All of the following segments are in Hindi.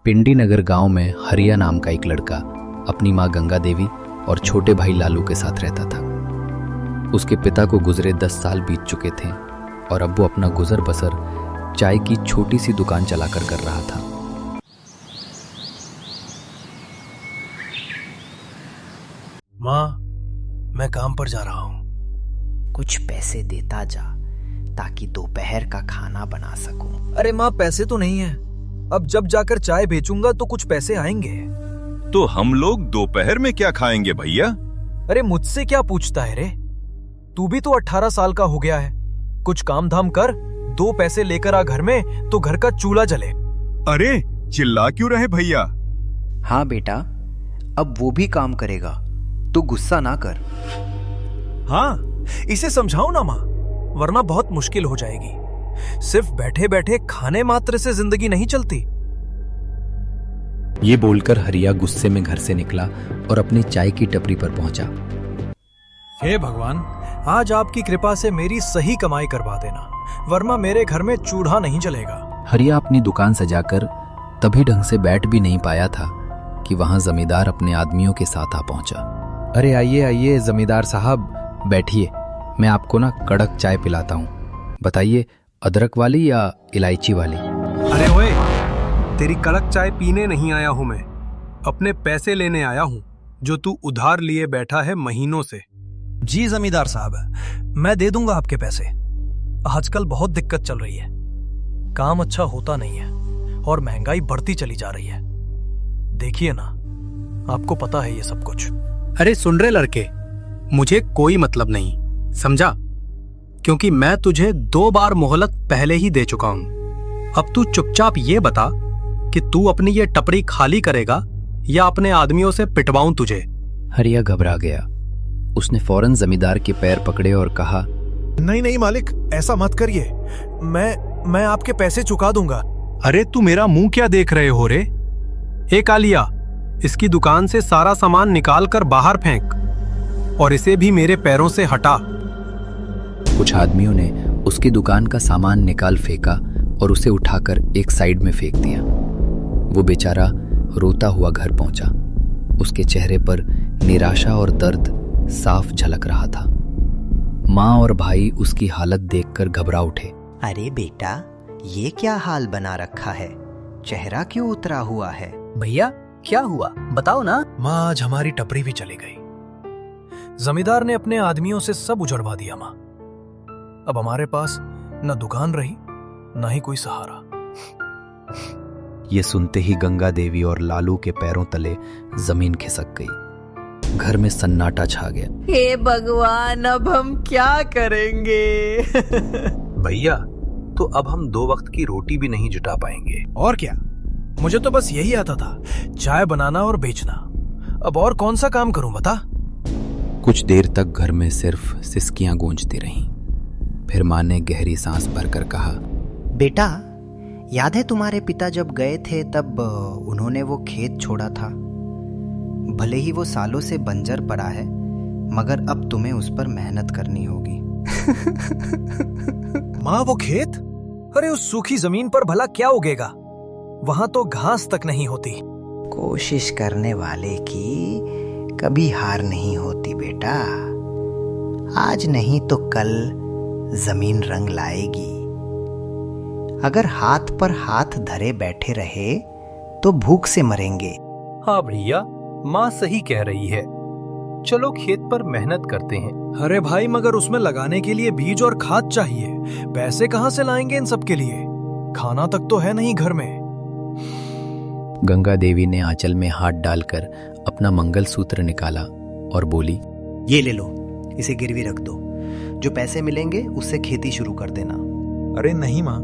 पिंडी नगर गांव में हरिया नाम का एक लड़का अपनी मां गंगा देवी और छोटे भाई लालू के साथ रहता था। उसके पिता को गुजरे 10 साल बीत चुके थे और अब वो अपना गुजर बसर चाय की छोटी सी दुकान चलाकर कर रहा था। माँ, मैं काम पर जा रहा हूँ। कुछ पैसे देता जा ताकि दोपहर का खाना बना सकूं। अरे माँ, पैसे तो नहीं है। अब जब जाकर चाय बेचूंगा तो कुछ पैसे आएंगे। तो हम लोग दोपहर में क्या खाएंगे भैया? अरे मुझसे क्या पूछता है रे? तू भी तो 18 साल का हो गया है। कुछ काम धाम कर, 2 पैसे लेकर आ घर में तो घर का चूल्हा जले। अरे चिल्ला क्यों रहे भैया? हाँ बेटा, अब वो भी काम करेगा, तू गुस्सा ना कर। हाँ, इसे समझाओ ना माँ, वरना बहुत मुश्किल हो जाएगी। सिर्फ बैठे बैठे खाने मात्र से जिंदगी नहीं चलती। ये बोलकर हरिया गुस्से में घर से निकला और अपनी चाय की टपरी पर पहुंचा। हे भगवान, आज आपकी कृपा से मेरी सही कमाई करवा देना, वरना मेरे घर में चूल्हा नहीं जलेगा। हरिया अपनी दुकान सजाकर तभी ढंग से बैठ भी नहीं पाया था कि वहां जमींदार अपने आदमियों के साथ आ पहुंचा। अरे आइए आइए जमींदार साहब, बैठिए, मैं आपको ना कड़क चाय पिलाता हूँ। बताइए, अदरक वाली या इलायची वाली? अरे ओए, तेरी कड़क चाय पीने नहीं आया हूं मैं, अपने पैसे लेने आया हूं जो तू उधार लिए बैठा है महीनों से। जी जमींदार साहब, मैं दे दूंगा आपके पैसे। आजकल बहुत दिक्कत चल रही है, काम अच्छा होता नहीं है और महंगाई बढ़ती चली जा रही है। देखिए ना, आपको पता है ये सब कुछ। अरे सुन रहे लड़के, मुझे कोई मतलब नहीं, समझा? क्योंकि मैं तुझे 2 बार मोहलत पहले ही दे चुका हूं। अब तू चुपचाप ये बता कि तू अपनी ये टपरी खाली करेगा या अपने आदमियों से पिटवाऊं तुझे? हरिया घबरा गया। उसने फौरन जमींदार के पैर पकड़े और कहा, नहीं नहीं मालिक, ऐसा मत करिए, मैं आपके पैसे चुका दूंगा। अरे तू मेरा मुंह क्या देख रहे हो रे? एक आलिया, इसकी दुकान से सारा सामान निकाल कर बाहर फेंक और इसे भी मेरे पैरों से हटा। कुछ आदमियों ने उसकी दुकान का सामान निकाल फेंका और उसे उठाकर एक साइड में फेंक दिया। वो बेचारा रोता हुआ घर पहुंचा। उसके चेहरे पर निराशा और दर्द साफ झलक रहा था। माँ और भाई उसकी हालत देखकर घबरा उठे। अरे बेटा, ये क्या हाल बना रखा है? चेहरा क्यों उतरा हुआ है? भैया क्या हुआ, बताओ ना। माँ, आज हमारी टपरी भी चली गई। जमींदार ने अपने आदमियों से सब उजड़वा दिया माँ। अब हमारे पास न दुकान रही, न ही कोई सहारा। ये सुनते ही गंगा देवी और लालू के पैरों तले जमीन खिसक गई। घर में सन्नाटा छा गया। हे भगवान, अब हम क्या करेंगे? भैया, तो अब हम 2 वक्त की रोटी भी नहीं जुटा पाएंगे। और क्या, मुझे तो बस यही आता था, चाय बनाना और बेचना। अब और कौन सा काम करूं बता? कुछ देर तक घर में सिर्फ सिसकियां गूंजती रहीं। फिर माँ ने गहरी सांस भरकर कहा, बेटा, याद है तुम्हारे पिता जब गए थे तब उन्होंने वो खेत छोड़ा था। भले ही वो सालों से बंजर पड़ा है, मगर अब तुम्हें उस पर मेहनत करनी होगी। माँ, वो खेत? अरे उस सूखी जमीन पर भला क्या उगेगा? वहां तो घास तक नहीं होती। कोशिश करने वाले की कभी हार नहीं होती बेटा। आज नहीं तो कल जमीन रंग लाएगी। अगर हाथ पर हाथ धरे बैठे रहे तो भूख से मरेंगे। हाँ भैया, माँ सही कह रही है। चलो खेत पर मेहनत करते हैं। अरे भाई, मगर उसमें लगाने के लिए बीज और खाद चाहिए। पैसे कहाँ से लाएंगे इन सब के लिए? खाना तक तो है नहीं घर में। गंगा देवी ने आंचल में हाथ डालकर अपना मंगलसूत्र निकाला और बोली, ये ले लो, इसे गिरवी रख दो। जो पैसे मिलेंगे उससे खेती शुरू कर देना। अरे नहीं माँ,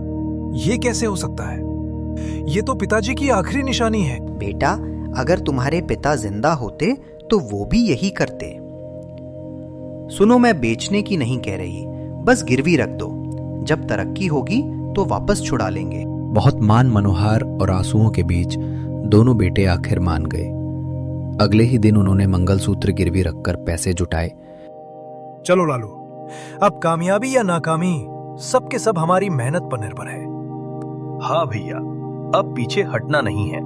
ये कैसे हो सकता है? ये तो पिताजी की आखिरी निशानी है। बेटा, अगर तुम्हारे पिता जिंदा होते तो वो भी यही करते। सुनो, मैं बेचने की नहीं कह रही, बस गिरवी रख दो। जब तरक्की होगी तो वापस छुड़ा लेंगे। बहुत मान मनोहार और आंसुओं के बीच दोनों बेटे आखिर मान गए। अगले ही दिन उन्होंने मंगलसूत्र गिरवी रखकर पैसे जुटाए। चलो लालू, अब कामयाबी या नाकामी सबके सब हमारी मेहनत पर निर्भर है। हाँ भैया, अब पीछे हटना नहीं है।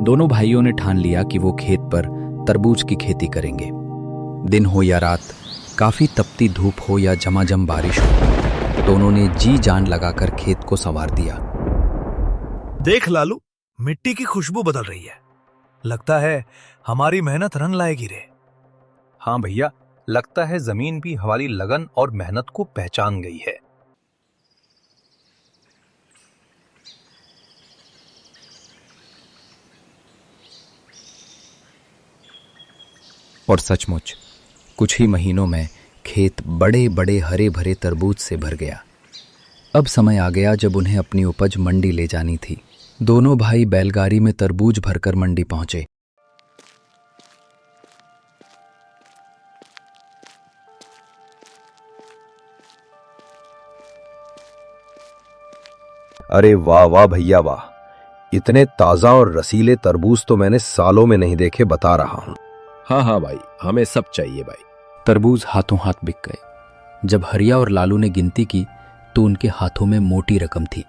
दोनों भाइयों ने ठान लिया कि वो खेत पर तरबूज की खेती करेंगे। दिन हो या रात, काफी तपती धूप हो या झमाझम बारिश हो, दोनों ने जी जान लगाकर खेत को संवार दिया। देख लालू, मिट्टी की खुशबू बदल रही है। लगता है हमारी मेहनत रंग लाएगी रे। हाँ भैया, लगता है जमीन भी हमारी लगन और मेहनत को पहचान गई है। और सचमुच कुछ ही महीनों में खेत बड़े बड़े हरे भरे तरबूज से भर गया। अब समय आ गया जब उन्हें अपनी उपज मंडी ले जानी थी। दोनों भाई बैलगाड़ी में तरबूज भरकर मंडी पहुंचे। अरे वाह वाह भैया वाह, इतने ताजा और रसीले तरबूज तो मैंने सालों में नहीं देखे, बता रहा हूं। हाँ हाँ भाई, हमें सब चाहिए भाई। तरबूज हाथों हाथ बिक गए। जब हरिया और लालू ने गिनती की तो उनके हाथों में मोटी रकम थी।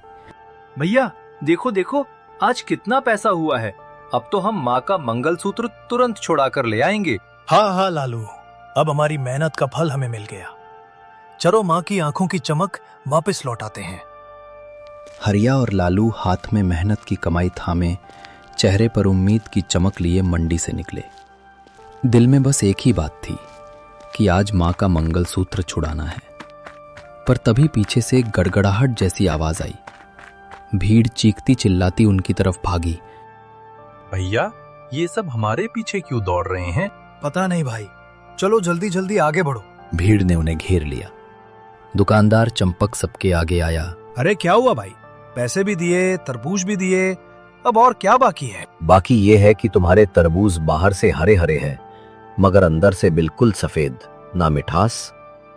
भैया देखो देखो, आज कितना पैसा हुआ है। अब तो हम माँ का मंगलसूत्र तुरंत छुड़ा कर ले आएंगे। हाँ हाँ लालू, अब हमारी मेहनत का फल हमें मिल गया। चलो माँ की आंखों की चमक वापस लौटाते हैं। हरिया और लालू हाथ में मेहनत की कमाई थामे, चेहरे पर उम्मीद की चमक लिए मंडी से निकले। दिल में बस एक ही बात थी कि आज माँ का मंगलसूत्र छुड़ाना है। पर तभी पीछे से एक गड़गड़ाहट जैसी आवाज आई। भीड़ चीखती चिल्लाती उनकी तरफ भागी। भैया, ये सब हमारे पीछे क्यों दौड़ रहे हैं? पता नहीं भाई, चलो जल्दी जल्दी आगे बढ़ो। भीड़ ने उन्हें घेर लिया। दुकानदार चंपक सबके आगे आया। अरे क्या हुआ भाई, पैसे भी दिए, तरबूज भी दिए, अब और क्या बाकी है? बाकी ये है कि तुम्हारे तरबूज बाहर से हरे हरे हैं, मगर अंदर से बिल्कुल सफेद, ना मिठास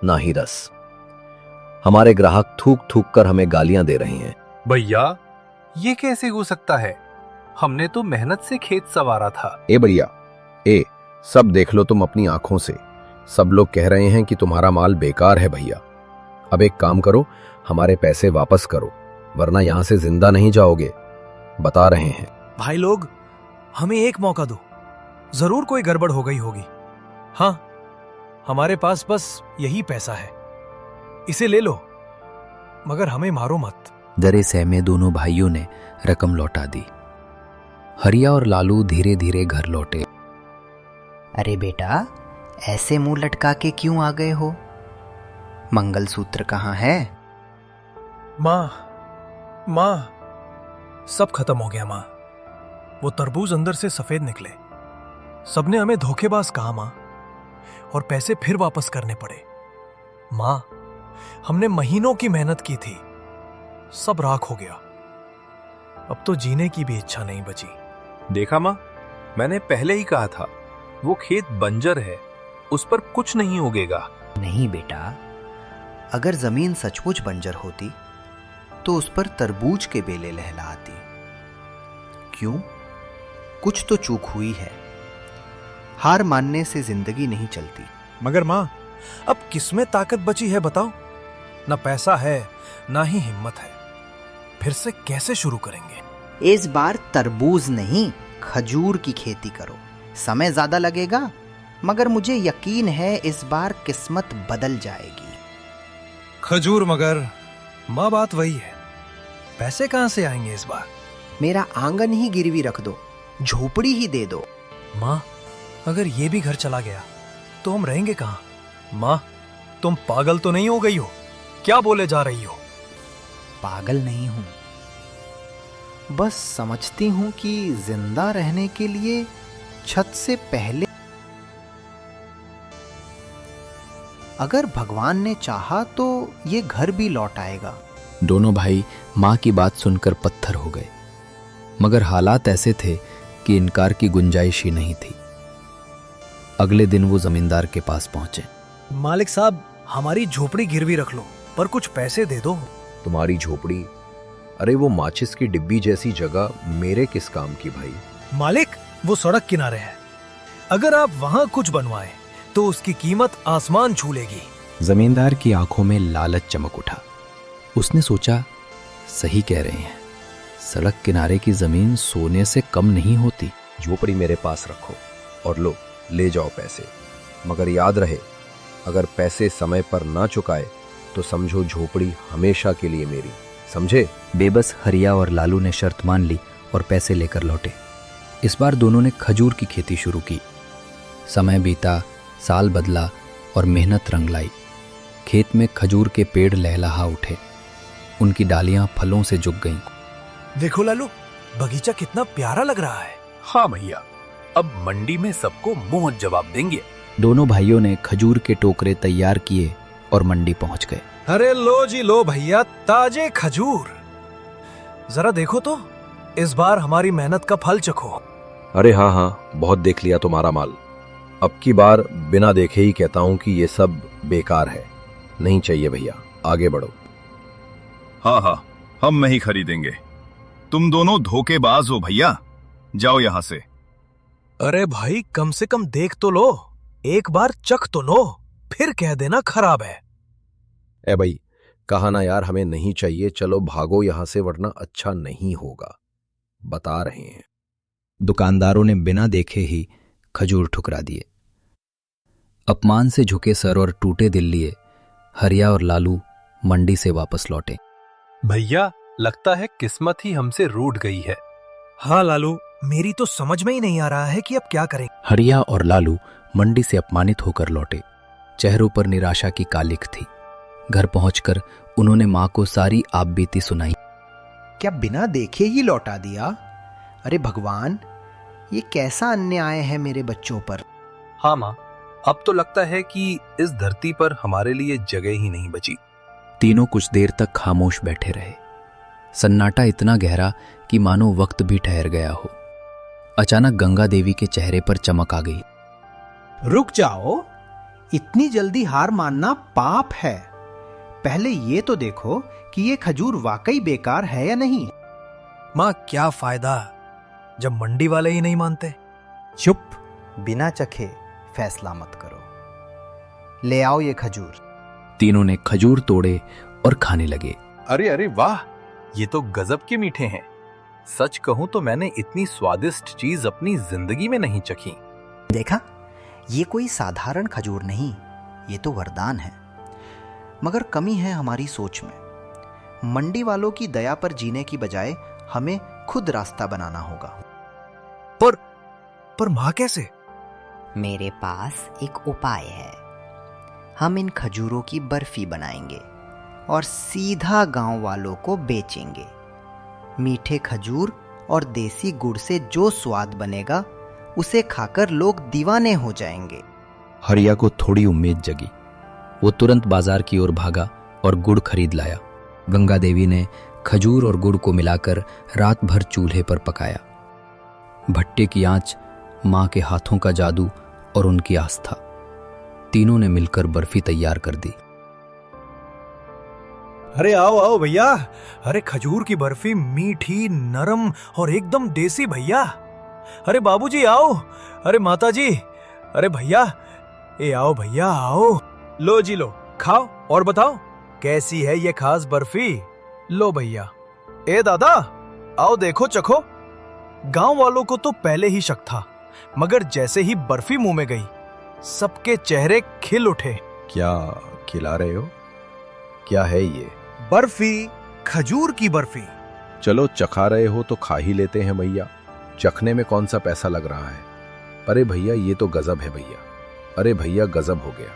ना ही रस। हमारे ग्राहक थूक थूक कर हमें गालियां दे रहे हैं। भैया, ये कैसे हो सकता है? हमने तो मेहनत से खेत संवारा था। ए भैया, सब देख लो तुम अपनी आंखों से। सब लोग कह रहे हैं कि तुम्हारा माल बेकार है भैया। अब एक काम करो, हमारे पैसे वापस करो, वरना यहां से जिंदा नहीं जाओगे, बता रहे हैं। भाई लोग, हमें एक मौका दो, जरूर कोई गड़बड़ हो गई होगी। हाँ, हमारे पास बस यही पैसा है, इसे ले लो, मगर हमें मारो मत। डरे सहमे दोनों भाइयों ने रकम लौटा दी। हरिया और लालू धीरे धीरे घर लौटे। अरे बेटा, ऐसे मुंह लटका के क्यों आ गए हो? मंगलसूत्र कहाँ है? माँ, सब खत्म हो गया माँ। वो तरबूज अंदर से सफेद निकले। सबने हमें धोखेबाज कहा माँ, और पैसे फिर वापस करने पड़े। माँ, हमने महीनों की मेहनत की थी, सब राख हो गया। अब तो जीने की भी इच्छा नहीं बची। देखा माँ, मैंने पहले ही कहा था, वो खेत बंजर है, उस पर कुछ नहीं उगेगा। नहीं बेटा, अगर जमीन सचमुच बंजर होती तो उस पर तरबूज के बेले लहलाती। क्यों? कुछ तो चूक हुई है। हार मानने से जिंदगी नहीं चलती। मगर माँ, अब किसमें ताकत बची है बताओ? ना पैसा है, ना ही हिम्मत है। फिर से कैसे शुरू करेंगे? इस बार तरबूज नहीं, खजूर की खेती करो। समय ज्यादा लगेगा, मगर मुझे यकीन है इस बार किस्मत बदल जाएगी। खजूर? मगर माँ, बात वही है, पैसे कहां से आएंगे इस बार? मेरा आंगन ही गिरवी रख दो, झोपड़ी ही दे दो। माँ, अगर ये भी घर चला गया तो हम रहेंगे कहाँ? माँ, तुम पागल तो नहीं हो गई हो? क्या बोले जा रही हो? पागल नहीं हूं, बस समझती हूं कि जिंदा रहने के लिए छत से पहले अगर भगवान ने चाहा तो ये घर भी लौट आएगा। दोनों भाई माँ की बात सुनकर पत्थर हो गए, मगर हालात ऐसे थे कि इनकार की गुंजाइश ही नहीं थी। अगले दिन वो जमींदार के पास पहुंचे। मालिक साहब, हमारी झोपड़ी गिरवी रख लो, पर कुछ पैसे दे दो। तुम्हारी झोपड़ी? अरे वो माचिस की डिब्बी जैसी जगह मेरे किस काम की भाई? मालिक, वो सड़क किनारे है, अगर आप वहां कुछ बनवाएं तो उसकी कीमत आसमान छू लेगी। जमींदार की आंखों में लालच चमक उठा। उसने सोचा, सही कह रहे हैं, सड़क किनारे की जमीन सोने से कम नहीं होती। झोपड़ी मेरे पास रखो और लो, ले जाओ पैसे, मगर याद रहे अगर पैसे समय पर ना चुकाए तो समझो झोपड़ी हमेशा के लिए मेरी, समझे? बेबस हरिया और लालू ने शर्त मान ली और पैसे लेकर लौटे। इस बार दोनों ने खजूर की खेती शुरू की। समय बीता, साल बदला और मेहनत रंग लाई। खेत में खजूर के पेड़ लहलहा उठे, उनकी डालियां फलों से झुक गईं। देखो लालू, बगीचा कितना प्यारा लग रहा है। हाँ भैया, अब मंडी में सबको मुंह जवाब देंगे। दोनों भाइयों ने खजूर के टोकरे तैयार किए और मंडी पहुंच गए। अरे लो जी लो भैया, ताजे खजूर। जरा देखो तो, इस बार हमारी मेहनत का फल चखो। अरे हाँ हाँ, बहुत देख लिया तुम्हारा माल। अब की बार बिना देखे ही कहता हूं कि ये सब बेकार है, नहीं चाहिए भैया, आगे बढ़ो। हाँ हाँ, हम नहीं खरीदेंगे। तुम दोनों धोखेबाज हो भैया, जाओ यहां से। अरे भाई, कम से कम देख तो लो, एक बार चख तो लो, फिर कह देना खराब है। ए भाई, कहा ना यार हमें नहीं चाहिए, चलो भागो यहां से वरना अच्छा नहीं होगा, बता रहे हैं। दुकानदारों ने बिना देखे ही खजूर ठुकरा दिए। अपमान से झुके सर और टूटे दिल लिए हरिया और लालू मंडी से वापस लौटे। भैया, लगता है किस्मत ही हमसे रूठ गई है। हाँ लालू, मेरी तो समझ में ही नहीं आ रहा है कि अब क्या करें। हरिया और लालू मंडी से अपमानित होकर लौटे। चेहरों पर निराशा की कालिख थी। घर पहुंचकर उन्होंने मां को सारी आप बीती सुनाई। क्या बिना देखे ही लौटा दिया? अरे भगवान, ये कैसा अन्याय है मेरे बच्चों पर। हाँ माँ, अब तो लगता है कि इस धरती पर हमारे लिए जगह ही नहीं बची। तीनों कुछ देर तक खामोश बैठे रहे। सन्नाटा इतना गहरा कि मानो वक्त भी ठहर गया हो। अचानक गंगा देवी के चेहरे पर चमक आ गई। रुक जाओ, इतनी जल्दी हार मानना पाप है। पहले ये तो देखो कि ये खजूर वाकई बेकार है या नहीं। माँ, क्या फायदा जब मंडी वाले ही नहीं मानते। चुप, बिना चखे फैसला मत करो। ले आओ ये खजूर। तीनों ने खजूर तोड़े और खाने लगे। अरे अरे वाह, ये तो गजब के मीठे हैं। सच कहूं तो मैंने इतनी स्वादिष्ट चीज अपनी जिंदगी में नहीं चखी। देखा, ये कोई साधारण खजूर नहीं, ये तो वरदान है। मगर कमी है हमारी सोच में। मंडी वालों की दया पर जीने की बजाय हमें खुद रास्ता बनाना होगा। पर माँ, कैसे? मेरे पास एक उपाय है। हम इन खजूरों की बर्फी बनाएंगे और सीधा गांव वालों को बेचेंगे। मीठे खजूर और देसी गुड़ से जो स्वाद बनेगा उसे खाकर लोग दीवाने हो जाएंगे। हरिया को थोड़ी उम्मीद जगी। वो तुरंत बाजार की ओर भागा और गुड़ खरीद लाया। गंगा देवी ने खजूर और गुड़ को मिलाकर रात भर चूल्हे पर पकाया। भट्टे की आंच, मां के हाथों का जादू और उनकी आस्था, तीनों ने मिलकर बर्फी तैयार कर दी। अरे आओ आओ भैया, अरे खजूर की बर्फी मीठी, नरम और एकदम देसी भैया। अरे बाबूजी आओ, अरे माताजी, अरे भैया, ए आओ भैया आओ। लो जी लो, खाओ और बताओ कैसी है ये खास बर्फी। लो भैया। ए दादा, आओ देखो चखो। गांव वालों को तो पहले ही शक था, मगर जैसे ही बर्फी मुंह में गई सबके चेहरे खिल उठे। क्या खिला रहे हो? क्या है ये? बर्फी, खजूर की बर्फी। चलो चखा रहे हो तो खा ही लेते हैं भैया, चखने में कौन सा पैसा लग रहा है। अरे भैया, ये तो गजब है भैया। अरे भैया, गजब हो गया,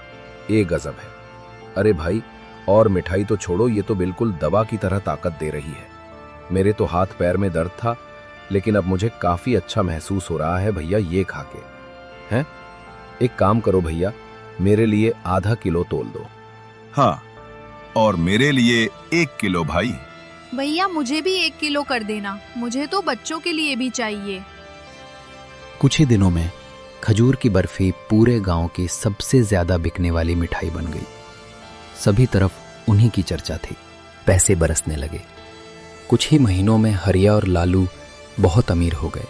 ये गजब है। अरे भाई, और मिठाई तो छोड़ो, ये तो बिल्कुल दवा की तरह ताकत दे रही है। मेरे तो हाथ पैर में दर्द था, लेकिन अब मुझे काफी अच्छा महसूस हो रहा है भैया ये खा के। हैं? एक काम करो भैया, मेरे लिए आधा किलो तोल दो। हाँ, और मेरे लिए 1 किलो भाई। भैया, मुझे भी 1 किलो कर देना, मुझे तो बच्चों के लिए भी चाहिए। कुछ ही दिनों में खजूर की बर्फी पूरे गांव की सबसे ज्यादा बिकने वाली मिठाई बन गई। सभी तरफ उन्हीं की चर्चा थी। पैसे बरसने लगे। कुछ ही महीनों में हरिया और लालू बहुत अमीर हो गए।